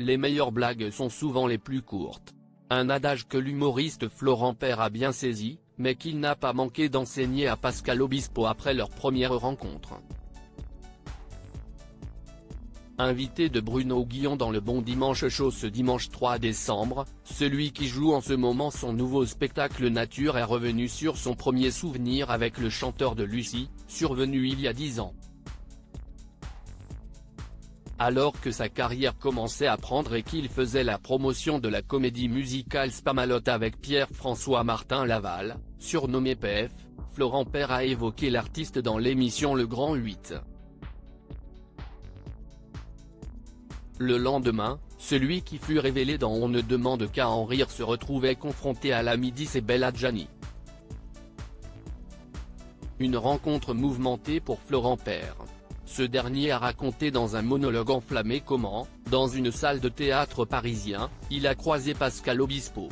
les meilleures blagues sont souvent les plus courtes. Un adage que l'humoriste Florent Père a bien saisi, mais qu'il n'a pas manqué d'enseigner à Pascal Obispo après leur première rencontre. Invité de Bruno Guillon dans le Bon Dimanche Show ce dimanche 3 décembre, celui qui joue en ce moment son nouveau spectacle Nature est revenu sur son premier souvenir avec le chanteur de Lucie, survenu il y a 10 ans. Alors que sa carrière commençait à prendre et qu'il faisait la promotion de la comédie musicale Spamalot avec Pierre-François Martin Laval, surnommé PF, Florent Père a évoqué l'artiste dans l'émission Le Grand 8. Le lendemain, celui qui fut révélé dans On ne demande qu'à en rire se retrouvait confronté à l'ami d'Isabelle Adjani. Une rencontre mouvementée pour Florent Père. Ce dernier a raconté dans un monologue enflammé comment, dans une salle de théâtre parisien, il a croisé Pascal Obispo.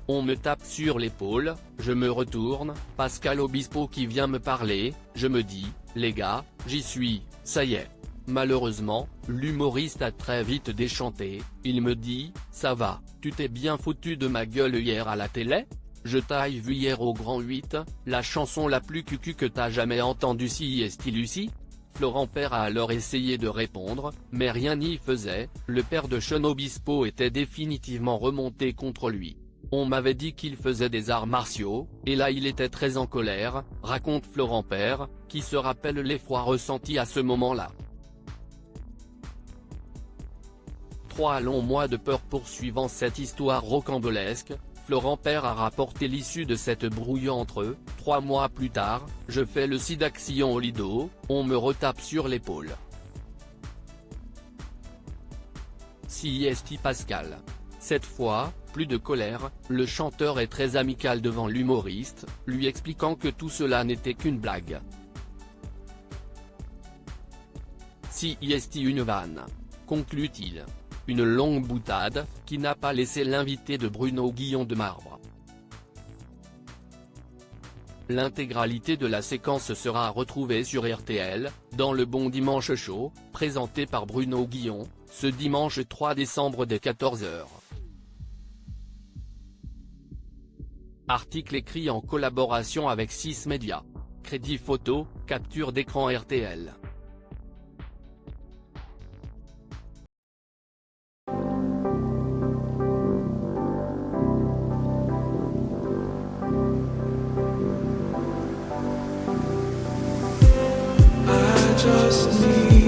On me tape sur l'épaule, je me retourne, Pascal Obispo qui vient me parler, je me dis, les gars, j'y suis, ça y est. Malheureusement, l'humoriste a très vite déchanté, il me dit, ça va, tu t'es bien foutu de ma gueule hier à la télé ? Je t'ai vu hier au Grand 8, la chanson la plus cucu que t'as jamais entendue si est-il Lucie ? Florent Père a alors essayé de répondre, mais rien n'y faisait, le père de Sean Obispo était définitivement remonté contre lui. On m'avait dit qu'il faisait des arts martiaux, et là il était très en colère, raconte Florent Père, qui se rappelle l'effroi ressenti à ce moment-là. 3 longs mois de peur poursuivant cette histoire rocambolesque, Florent Père a rapporté l'issue de cette brouille entre eux. 3 mois plus tard, je fais le Sidaction au Lido, on me retape sur l'épaule. Si est Pascal. Cette fois, plus de colère, le chanteur est très amical devant l'humoriste, lui expliquant que tout cela n'était qu'une blague. Si est une vanne. Conclut-il. Une longue boutade, qui n'a pas laissé l'invité de Bruno Guillon de marbre. L'intégralité de la séquence sera retrouvée sur RTL, dans le Bon Dimanche Show, présenté par Bruno Guillon, ce dimanche 3 décembre dès 14 h. Article écrit en collaboration avec 6 médias. Crédit photo, capture d'écran RTL. Just need